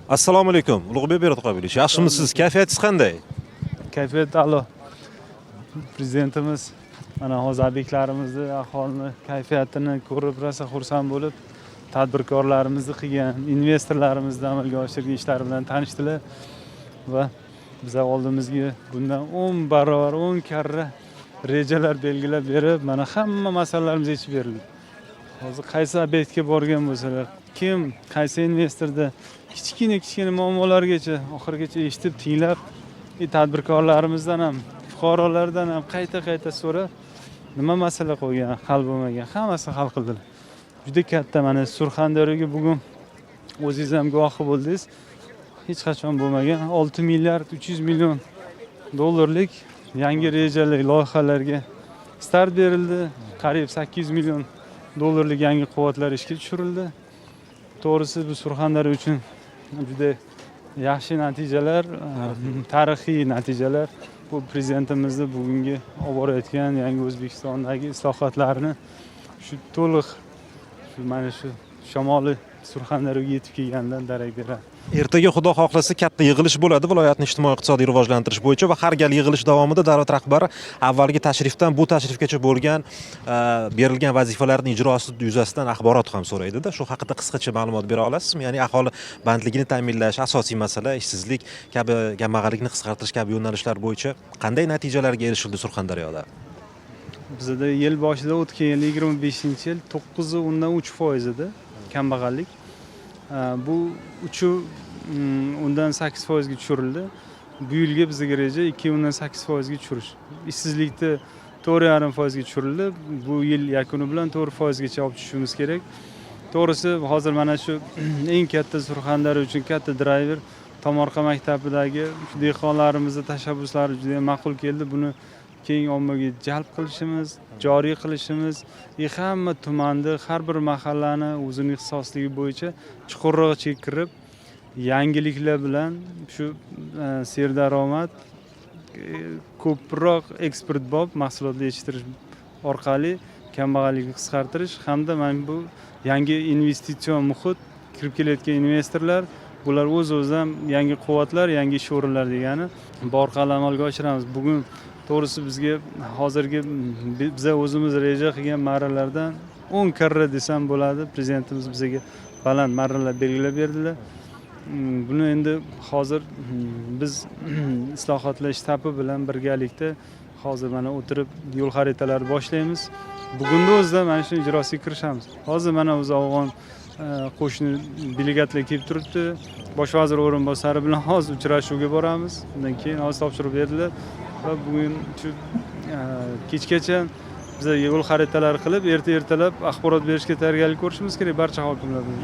Assalomu alaykum. Ulug'bek Beratqobilovich, yaxshimisiz? Kayfiyatingiz qanday? Kayfiyat a'lo. Prezidentimiz mana hozirliklarimizni, aholini kayfiyatini ko'rib rosa xursand bo'lib, tadbirkorlarimizni qilgan, investorlarimizni amalga oshirgan ishlar bilan tanishdilar va biza oldimizga bundan 10 barobar, 10 karra rejalar belgilab berib, mana hamma masalalarimiz yechib berildi. Hozir qaysi obyektga borgan bo'lsalar, kim, qaysi investorda kichkina muammolargacha oxirigacha eshitib, tinglab, tadbirkorlarimizdan ham, fuqarolardan ham qayta so'rab, nima masala qo'ygan, hal bo'lmagan, hammasini hal qildilar. Juda katta mana Surxondaryoga bugun o'zingiz ham guvohi bo'ldingiz. Hech qachon bo'lmagan 6 milliard 300 million dollarlik yangi rejali loyihalarga start berildi. Qariyb 800 million dollarlik yangi quvvatlar ishga tushirildi. To'g'risi bu Surxondaryo uchun juda yaxshi natijalar, tarixiy natijalar. Bu prezidentimizni bugungi olib borayotgan yangi O'zbekistondagi islohotlarni shu to'liq mana shu shamoli Surxondaryoga yetib kelganidan darak beradi. Ertaga xudo xohlasa katta yig'ilish bo'ladi viloyatni ijtimoiy-iqtisodiy rivojlantirish bo'yicha va har gal yig'ilish davomida davlat rahbari avvalgi tashrifdan bu tashrifgacha bo'lgan berilgan vazifalarning ijrosi yuzasidan axborot ham so'raydi-da. Shu haqida qisqacha ma'lumot bera olasizmi? Ya'ni aholi bandligini ta'minlash, asosiy masala ishsizlik kabi kambag'allikni qisqartirish kabi yo'nalishlar bo'yicha qanday natijalarga erishildi Surxondaryoda? Bizda yil boshida o'tgan yil 25-yil 9.3% edi kambag'allik. Bu 3.8% ga tushirildi. Bu yilga bizga reja 2.8% ga tushirish. Ishsizlikni 4.5% ga tushirildi. Bu yil yakuni bilan 4% gacha olib tushishimiz kerak. To'g'risi hozir mana shu eng katta Surxondaryo uchun katta driver Tomorqa maktabidagi dehqonlarimizning tashabbuslari juda ma'qul keldi. Buni keng ommaga jalb qilishimiz, joriy qilishimiz, hamma tumanda har bir mahallani o'zining ixtisosligi bo'yicha chuqurroq kirib, yangiliklar bilan shu serdaromad ko'proq eksportbop mahsulotlar yetishtirish orqali kambag'allikni qisqartirish hamda mana bu yangi investitsion muhit, kirib kelayotgan investorlar, bular o'z-o'zidan yangi quvvatlar, yangi ish o'rinlari degani bu orqali amalga oshiramiz. Bugun to'g'risi bizga hozirgi biza o'zimiz reja qilgan marralardan 10 karra desam bo'ladi. Prezidentimiz bizga baland marralar belgilab berdilar. Buni endi hozir biz islohotlar shtabi bilan birgalikda hozir mana o'tirib yo'l xaritalari boshlaymiz. Bugunning o'zida mana shu ijrosiga kirishamiz. Hozir mana o'z afg'on qo'shni delegatlar kelib turibdi. Bosh vazir o'rinbosari bilan hozir uchrashuvga boramiz. Undan keyin hozir topshiriq berdilar. Va bugun shu kechgacha biz yo'l xaritalari qilib, ertalab axborot berishga tayyorgarlik ko'rishimiz kerak barcha hokimlar bilan.